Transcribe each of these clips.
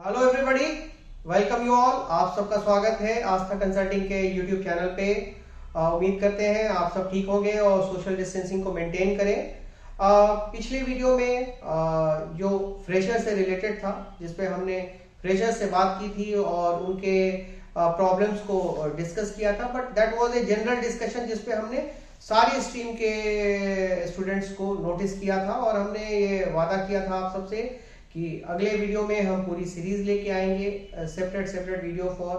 Hello everybody, welcome you all. आप सबका स्वागत है आस्था कंसल्टिंग के यूट्यूब चैनल पे। उम्मीद करते हैं आप सब ठीक होंगे और सोशल डिस्टेंसिंग को मेंटेन करें। पिछले वीडियो में जो फ्रेशर से रिलेटेड था, जिसपे हमने फ्रेशर से बात की थी और उनके प्रॉब्लम्स को डिस्कस किया था, but that was a general discussion जिसपे हमने सारी स्ट्रीम के स्टूडेंट्स को नोटिस किया था और हमने ये वादा किया था आप सबसे कि अगले वीडियो में हम पूरी सीरीज लेके आएंगे, सेपरेट वीडियो फॉर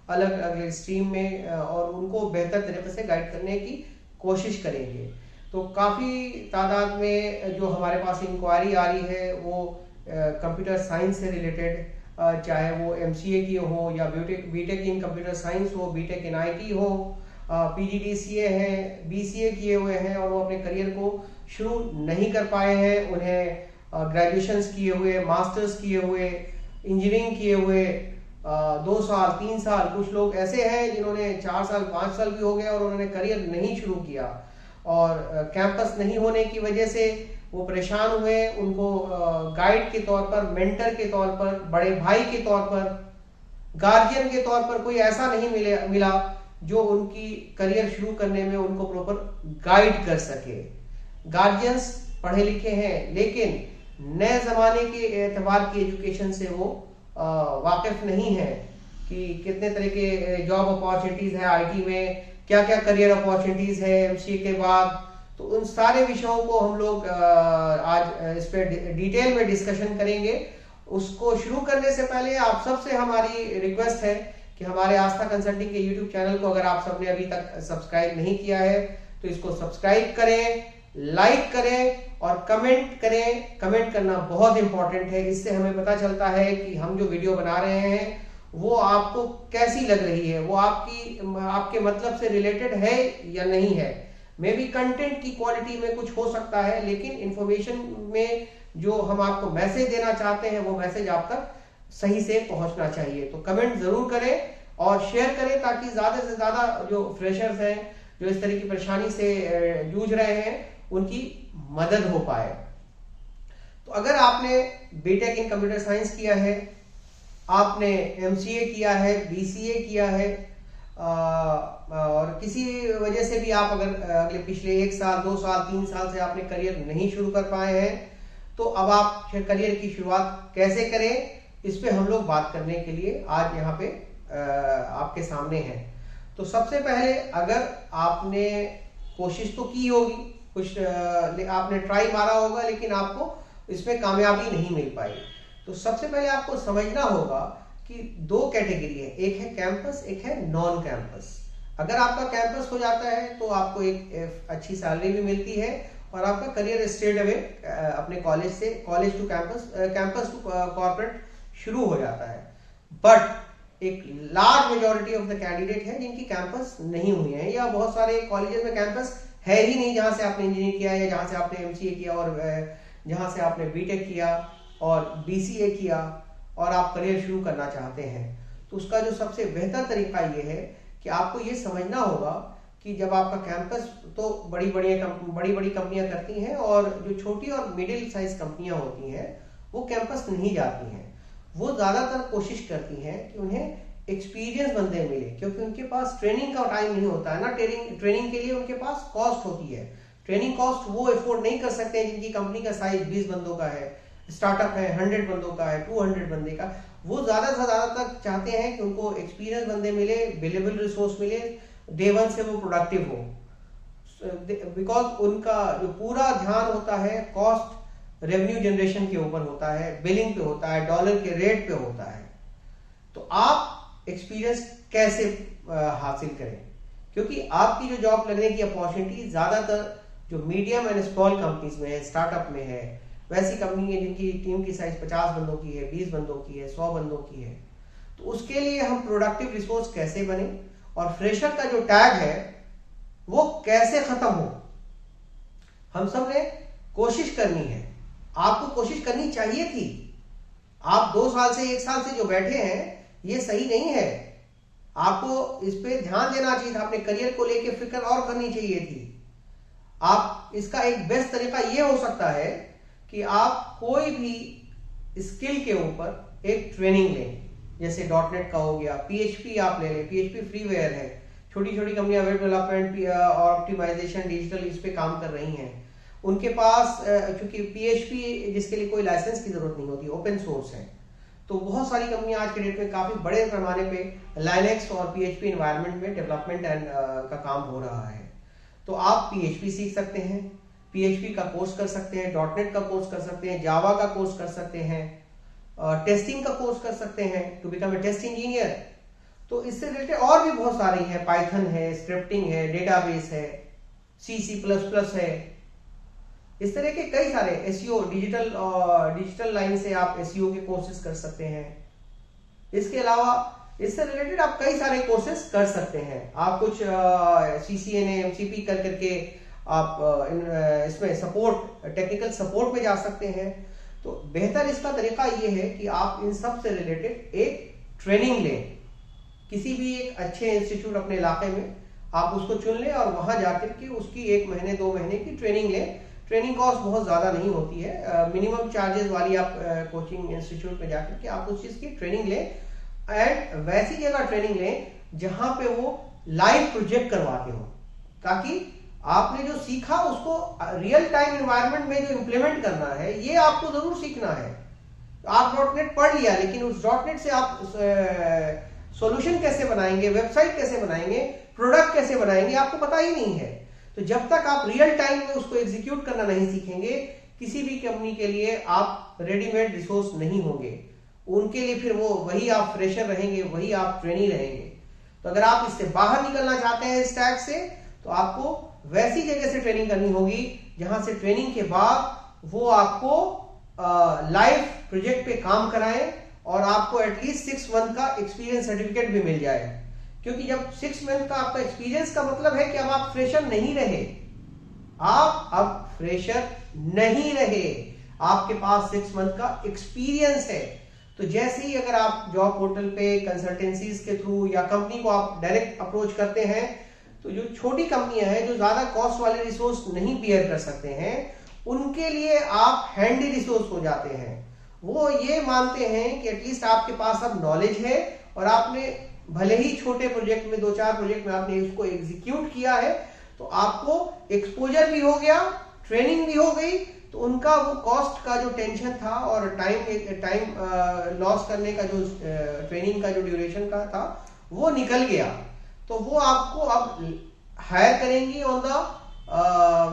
अलग अलग स्ट्रीम में, और उनको बेहतर तरीके से गाइड करने की कोशिश करेंगे। तो काफ़ी तादाद में जो हमारे पास इंक्वायरी आ रही है वो कंप्यूटर साइंस से रिलेटेड, चाहे वो MCA की हो या बीटेक इन कंप्यूटर साइंस हो, बीटेक इन IT हो, PGDCA हैं, BCA किए हुए हैं और वो अपने करियर को शुरू नहीं कर पाए हैं। उन्हें ग्रेजुएशंस किए हुए, मास्टर्स किए हुए, इंजीनियरिंग किए हुए 2 साल 3 साल, कुछ लोग ऐसे हैं जिन्होंने 4 साल 5 साल भी हो गए और उन्होंने करियर नहीं शुरू किया, और कैंपस नहीं होने की वजह से वो परेशान हुए। उनको गाइड के तौर पर, मेंटर के तौर पर, बड़े भाई के तौर पर, गार्जियन के तौर पर कोई ऐसा नहीं मिला जो उनकी करियर शुरू करने में उनको प्रॉपर गाइड कर सके। गार्जियंस पढ़े लिखे हैं लेकिन नए जमाने के एतबार की एजुकेशन से वो वाकिफ नहीं है कि कितने तरह के जॉब अपॉर्चुनिटीज है IT में, क्या क्या करियर अपॉर्चुनिटीज है MCA के बाद। तो उन सारे विषयों को हम लोग आज इस पे डिटेल में डिस्कशन करेंगे। उसको शुरू करने से पहले आप सबसे हमारी रिक्वेस्ट है कि हमारे आस्था कंसल्टिंग के यूट्यूब चैनल को अगर आप सबने अभी तक सब्सक्राइब नहीं किया है तो इसको सब्सक्राइब करें, लाइक करें और कमेंट करें। कमेंट करना बहुत इंपॉर्टेंट है, इससे हमें पता चलता है कि हम जो वीडियो बना रहे हैं वो आपको कैसी लग रही है, वो आपके मतलब से रिलेटेड है या नहीं है। मे बी कंटेंट की क्वालिटी में कुछ हो सकता है, लेकिन इंफॉर्मेशन में जो हम आपको मैसेज देना चाहते हैं वो मैसेज आप तक सही से पहुंचना चाहिए। तो कमेंट जरूर करें और शेयर करें ताकि ज्यादा से ज्यादा जो फ्रेशर्स हैं, जो इस तरह की परेशानी से जूझ रहे हैं, उनकी मदद हो पाए। तो अगर आपने बीटेक इन कंप्यूटर साइंस किया है, आपने MCA किया है, BCA किया है, और किसी वजह से भी आप अगर अगले पिछले 1 साल 2 साल 3 साल से आपने करियर नहीं शुरू कर पाए हैं, तो अब आप करियर की शुरुआत कैसे करें, इस पे हम लोग बात करने के लिए आज यहाँ पे आपके सामने हैं। तो सबसे पहले, अगर आपने कोशिश तो की होगी, कुछ आपने ट्राई मारा होगा लेकिन आपको इसमें कामयाबी नहीं मिल पाई, तो सबसे पहले आपको समझना होगा कि 2 कैटेगरी है, एक है कैंपस, एक है नॉन कैंपस। अगर आपका कैंपस हो जाता है तो आपको एक अच्छी सैलरी भी मिलती है और आपका करियर स्ट्रेट अवे अपने college to campus to corporate शुरू हो जाता है। बट एक large majority of the candidate है जिनकी कैंपस नहीं हुई है, या बहुत सारे कॉलेजेस में कैंपस है ही नहीं जहां से आपने इंजीनियरिंग किया या जहां से आपने MCA किया और जहां से आपने बीटेक किया और BCA किया और आप करियर शुरू करना चाहते हैं। तो उसका जो सबसे बेहतर तरीका ये है कि आपको ये समझना होगा कि जब आपका कैंपस, तो बड़ी बड़ी कंपनियां करती हैं, और जो छोटी और मिडिल साइज कंपनियां होती हैं वो कैंपस नहीं जाती हैं। वो ज्यादातर कोशिश करती हैं कि उन्हें एक्सपीरियंस बंदे मिले, क्योंकि उनके पास ट्रेनिंग का टाइम नहीं होता है ना। ट्रेनिंग के लिए उनके पास कॉस्ट होती है। ट्रेनिंग कॉस्ट वो अफोर्ड नहीं कर सकते हैं जिनकी कंपनी का साइज 20 बंदों का है, स्टार्टअप है 100 बंदों का है, 200 बंदे का। वो ज्यादा से ज्यादा तक चाहते हैं कि उनको एक्सपीरियंस बंदे मिले, बिलेबल रिसोर्स मिले, डे 1 से वो प्रोडक्टिव हो, बिकॉज उनका जो पूरा ध्यान होता है कॉस्ट रेवेन्यू जनरेशन के ऊपर होता है, बिलिंग पे होता है, डॉलर के रेट पे होता है। तो आप एक्सपीरियंस कैसे हासिल करें, क्योंकि आपकी जो जॉब लगने की अपॉर्चुनिटी ज्यादातर जो मीडियम एंड स्मॉल कंपनीज में है, स्टार्टअप में है, वैसी कंपनी है जिनकी टीम की साइज 50 बंदों की है, 20 बंदों की है, 100 बंदों की है। तो उसके लिए हम प्रोडक्टिव रिसोर्स कैसे बने और फ्रेशर का जो टैग है वो कैसे खत्म हो, हम सब ने कोशिश करनी है। आपको कोशिश करनी चाहिए थी। आप 2 साल से 1 साल से जो बैठे हैं ये सही नहीं है। आपको इस पे ध्यान देना चाहिए था, अपने करियर को लेके फिक्र और करनी चाहिए थी। आप इसका एक बेस्ट तरीका ये हो सकता है कि आप कोई भी स्किल के ऊपर एक ट्रेनिंग लें। जैसे .NET का हो गया, PHP आप ले लें, PHP फ्रीवेयर है। छोटी छोटी कंपनियां वेब डेवलपमेंट और ऑप्टिमाइजेशन डिजिटल इस पे काम कर रही हैं। उनके पास क्योंकि PHP जिसके लिए कोई लाइसेंस की जरूरत नहीं होती, ओपन सोर्स है, तो बहुत सारी कंपनियां आज के डेट में काफी बड़े पैमाने पे लाइनेक्स और PHP एनवायरनमेंट में डेवलपमेंट का काम हो रहा है। तो आप PHP सीख सकते हैं, PHP का कोर्स कर सकते हैं, .NET का कोर्स कर सकते हैं, जावा का कोर्स कर सकते हैं, टेस्टिंग का कोर्स कर सकते हैं to become a test engineer. तो इससे रिलेटेड और भी बहुत सारी है, पाइथन है, स्क्रिप्टिंग है, डेटाबेस है, C++ है, इस तरह के कई सारे SEO डिजिटल लाइन से आप SEO के कोर्सेज कर सकते हैं। इसके अलावा इससे रिलेटेड आप कई सारे कोर्सेज कर सकते हैं। आप कुछ CCNA MCP कर करके आप इसमें सपोर्ट, टेक्निकल सपोर्ट में जा सकते हैं। तो बेहतर इसका तरीका ये है कि आप इन सब से रिलेटेड एक ट्रेनिंग लें, किसी भी एक अच्छे इंस्टीट्यूट अपने इलाके में आप उसको चुन लें और वहां जाकर के उसकी 1 महीने 2 महीने की ट्रेनिंग लें। ट्रेनिंग कॉस्ट बहुत ज्यादा नहीं होती है, मिनिमम चार्जेस वाली आप कोचिंग इंस्टीट्यूट में जाकर के आप उस चीज की ट्रेनिंग लें, एंड वैसी जगह ट्रेनिंग लें जहां पे वो लाइव प्रोजेक्ट करवाते हो, ताकि आपने जो सीखा उसको रियल टाइम एनवायरनमेंट में जो इंप्लीमेंट करना है ये आपको जरूर सीखना है। आप .NET पढ़ लिया, लेकिन उस .NET से आप सॉल्यूशन कैसे बनाएंगे, वेबसाइट कैसे बनाएंगे, प्रोडक्ट कैसे बनाएंगे, आपको पता ही नहीं है। तो जब तक आप रियल टाइम में उसको एग्जीक्यूट करना नहीं सीखेंगे, किसी भी कंपनी के लिए आप रेडीमेड रिसोर्स नहीं होंगे। उनके लिए फिर वो वही आप फ्रेशर रहेंगे, वही आप ट्रेनी रहेंगे। तो अगर आप इससे बाहर निकलना चाहते हैं इस टैग से, तो आपको वैसी जगह से ट्रेनिंग करनी होगी जहां से ट्रेनिंग के बाद वो आपको लाइव प्रोजेक्ट पे काम कराएं और आपको एटलीस्ट 6 मंथ का एक्सपीरियंस सर्टिफिकेट भी मिल जाए। क्योंकि जब 6 मंथ का आपका एक्सपीरियंस का मतलब है कि अब आप फ्रेशर नहीं रहे, आप अब फ्रेशर नहीं रहे, आपके पास 6 मंथ का एक्सपीरियंस है। तो जैसे ही अगर आप जॉब पोर्टल पे कंसल्टेंसीज के थ्रू या कंपनी को आप डायरेक्ट अप्रोच करते हैं, तो जो छोटी कंपनियां हैं जो ज्यादा कॉस्ट वाले रिसोर्स नहीं बियर कर सकते हैं, उनके लिए आप हैंडी रिसोर्स हो जाते हैं। वो ये मानते हैं कि एटलीस्ट आपके पास अब नॉलेज है और आपने भले ही छोटे प्रोजेक्ट में 2-4 प्रोजेक्ट में आपने उसको एग्जीक्यूट किया है, तो आपको एक्सपोजर भी हो गया, ट्रेनिंग भी हो गई, तो उनका वो कॉस्ट का जो टेंशन था और टाइम लॉस करने का जो ट्रेनिंग का जो ड्यूरेशन का था वो निकल गया। तो वो आपको अब हायर करेंगी on the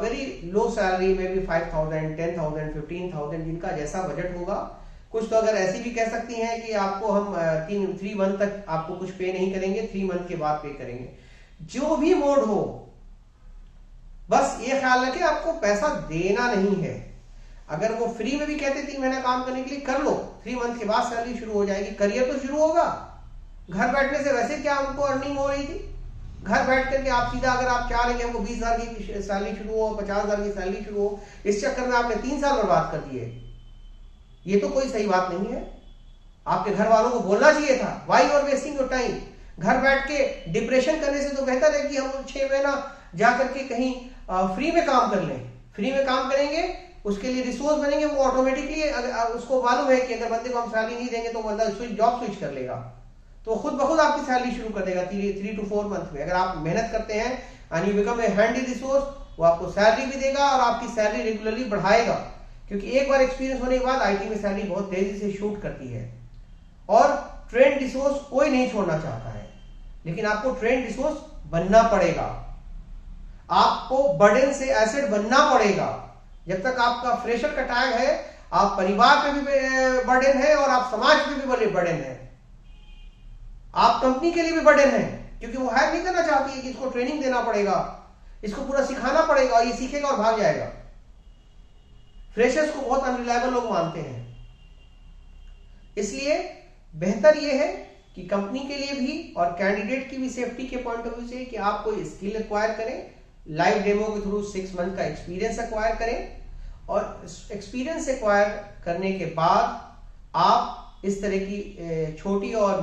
very low salary में भी 5,000, 10,000, 15,000 जिनका जैसा बजट होगा। कुछ तो अगर ऐसी भी कह सकती हैं कि आपको हम 3 मंथ तक आपको कुछ पे नहीं करेंगे, 3 मंथ के बाद पे करेंगे। जो भी मोड हो, बस ये ख्याल रखें आपको पैसा देना नहीं है। अगर वो फ्री में भी कहते 3 महीना काम करने के लिए कर लो, 3 मंथ के बाद सैलरी शुरू हो जाएगी, करियर तो शुरू होगा। घर बैठने से वैसे क्या हमको अर्निंग हो रही थी, घर बैठ करके आप सीधा अगर आप चाह रहे हैं हमको 20,000 की सैलरी शुरू हो, 50,000 की सैलरी शुरू हो, इस चक्कर में आपने 3 साल बर्बाद कर दिए। ये तो कोई सही बात नहीं है। आपके घर वालों को बोलना चाहिए था, why you are wasting your time. घर बैठ के डिप्रेशन करने से तो बेहतर है कि हम 6 महीना जाकर के कहीं फ्री में काम कर लें। फ्री में काम करेंगे, उसके लिए रिसोर्स बनेंगे, वो ऑटोमेटिकली उसको मालूम है कि अगर बंदे को हम सैलरी नहीं देंगे तो बंदा जॉब स्विच कर लेगा, तो खुद ब खुद आपकी सैलरी शुरू कर देगा 3 to 4 मंथ में। अगर आप मेहनत करते हैं and you become a handy resource, वो आपको सैलरी भी देगा और आपकी सैलरी रेगुलरली बढ़ाएगा। क्योंकि एक बार एक्सपीरियंस होने के बाद आईटी में सैलरी बहुत तेजी से शूट करती है और ट्रेंड रिसोर्स कोई नहीं छोड़ना चाहता है, लेकिन आपको ट्रेंड रिसोर्स बनना पड़ेगा, आपको बर्डन से एसेट बनना पड़ेगा। जब तक आपका फ्रेशर का टैग है, आप परिवार पे भी बर्डन है और आप समाज पे भी बर्डन है, आप कंपनी के लिए भी बर्डन है, क्योंकि वो हायर नहीं करना चाहती है कि इसको ट्रेनिंग देना पड़ेगा, इसको पूरा सिखाना पड़ेगा, ये सीखेगा और भाग जाएगा। फ्रेशर्स को बहुत अनरिलायबल लोग मानते हैं। इसलिए बेहतर यह है कि कंपनी के लिए भी और कैंडिडेट की भी सेफ्टी के पॉइंट ऑफ व्यू से कि आप कोई स्किल एक्वायर करें, लाइव डेमो के थ्रू 6 मंथ का एक्सपीरियंस एक्वायर करें, और एक्सपीरियंस एक्वायर करने के बाद आप इस तरह की छोटी और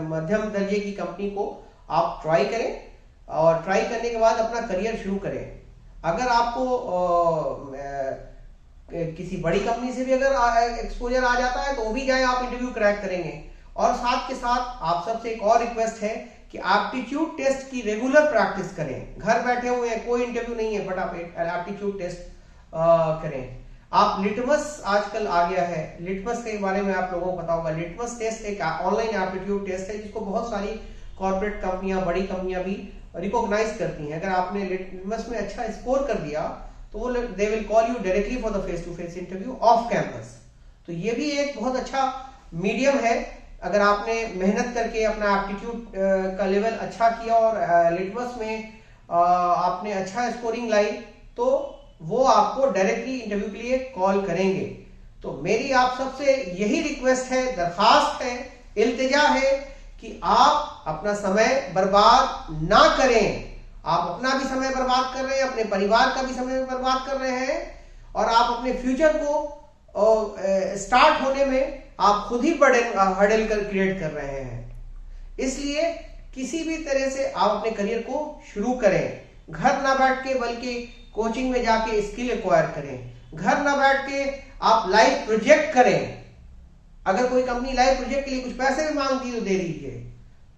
मध्यम दर्जे की कंपनी को आप ट्राई करें और ट्राई करने के बाद अपना करियर शुरू करें। अगर आपको किसी बड़ी कंपनी से भी अगर एक्सपोजर आ जाता है तो वो भी जाए, आप इंटरव्यू क्रैक करेंगे। और साथ के साथ आप सबसे एक और रिक्वेस्ट है कि एप्टीट्यूड टेस्ट की रेगुलर प्रैक्टिस करें। घर बैठे हुए हैं, कोई इंटरव्यू नहीं है, बट आप एप्टीट्यूड टेस्ट करें। आप लिटमस आजकल आ गया है, लिटमस के बारे में आप लोगों को पता होगा। लिटमस टेस्ट एक ऑनलाइन एप्टीट्यूड टेस्ट है जिसको बहुत सारी कॉर्पोरेट कंपनियां, बड़ी कंपनियां भी रिकॉग्नाइज करती हैं। अगर आपने लिटमस में अच्छा स्कोर कर दिया तो वो they will call you directly for the face to face interview of campus. तो ये भी एक बहुत अच्छा मीडियम है। अगर आपने मेहनत करके अपना एप्टीट्यूड का लेवल अच्छा किया और लिटमस में आपने अच्छा स्कोरिंग लाई तो वो आपको डायरेक्टली इंटरव्यू के लिए कॉल करेंगे। तो मेरी आप सबसे यही रिक्वेस्ट है, दरखास्त है, इल्तिजा है कि आप अपना समय बर्बाद ना करें। आप अपना भी समय बर्बाद कर रहे हैं, अपने परिवार का भी समय बर्बाद कर रहे हैं, और आप अपने फ्यूचर को स्टार्ट होने में आप खुद ही हर्डल कर क्रिएट कर रहे हैं। इसलिए किसी भी तरह से आप अपने करियर को शुरू करें, घर ना बैठ के, बल्कि कोचिंग में जाके स्किल एक्वायर करें। घर ना बैठ के आप लाइव प्रोजेक्ट करें। अगर कोई कंपनी लाइव प्रोजेक्ट के लिए कुछ पैसे भी मांगती है तो दे दीजिए,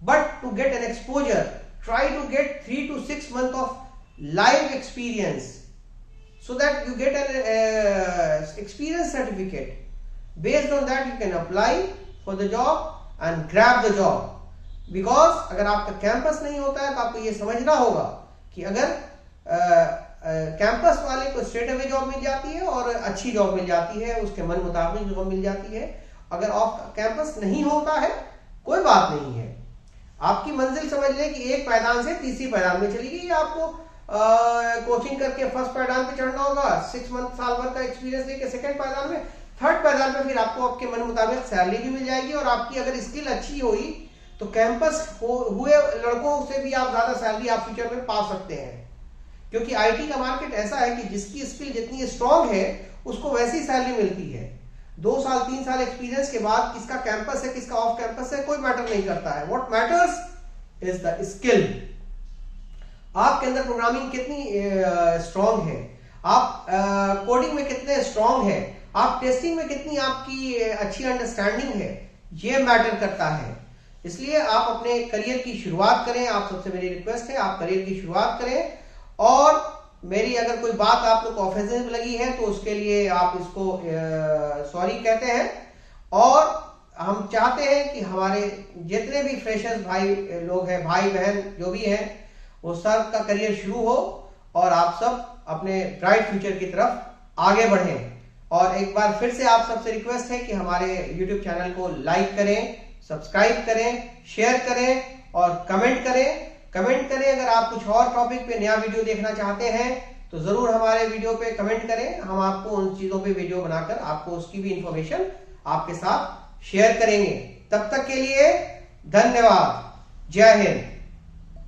but to get an exposure try to get 3 to 6 months of live experience so that you get an experience certificate. Based on that you can apply for the job and grab the job. Because अगर आपका campus नहीं होता है तो आपको ये समझना होगा कि अगर कैंपस वाले को स्ट्रेट अवे जॉब मिल जाती है और अच्छी जॉब मिल जाती है, उसके मन मुताबिक जॉब मिल जाती है। अगर ऑफ कैंपस नहीं होता है कोई बात नहीं है, आपकी मंजिल समझ लें कि एक पायदान से तीसरी पायदान में चली गई। आपको कोचिंग करके फर्स्ट पायदान पे चढ़ना होगा, 6 मंथ साल भर का एक्सपीरियंस लेके सेकंड पायदान में, थर्ड पायदान पे फिर आपको आपके मन मुताबिक सैलरी भी मिल जाएगी। और आपकी अगर स्किल अच्छी हुई तो कैंपस हुए लड़कों से भी आप ज्यादा सैलरी आप फ्यूचर में पा सकते हैं। क्योंकि आईटी का मार्केट ऐसा है कि जिसकी स्किल जितनी स्ट्रांग है उसको वैसी सैलरी मिलती है। 2 साल 3 साल एक्सपीरियंस के बाद किसका कैंपस है किसका ऑफ कैंपस है कोई मैटर नहीं करता है। What matters is the skill. आपके अंदर प्रोग्रामिंग कितनी स्ट्रांग है, आप कोडिंग में कितने स्ट्रांग है, आप टेस्टिंग में कितनी आपकी अच्छी अंडरस्टैंडिंग है, ये मैटर करता है। इसलिए आप अपने करियर की शुरुआत करें। आप सबसे मेरी रिक्वेस्ट है आप करियर की शुरुआत करें। और मेरी अगर कोई बात आप लोग को ऑफेंसिव लगी है तो उसके लिए आप इसको सॉरी कहते हैं। और हम चाहते हैं कि हमारे जितने भी फ्रेशर्स भाई लोग हैं, भाई बहन जो भी हैं, वो सब का करियर शुरू हो और आप सब अपने ब्राइट फ्यूचर की तरफ आगे बढ़ें। और एक बार फिर से आप सबसे रिक्वेस्ट है कि हमारे YouTube चैनल को लाइक करें, सब्सक्राइब करें, शेयर करें और कमेंट करें। कमेंट करें अगर आप कुछ और टॉपिक पे नया वीडियो देखना चाहते हैं तो जरूर हमारे वीडियो पे कमेंट करें। हम आपको उन चीजों पे वीडियो बनाकर आपको उसकी भी इंफॉर्मेशन आपके साथ शेयर करेंगे। तब तक के लिए धन्यवाद। जय हिंद।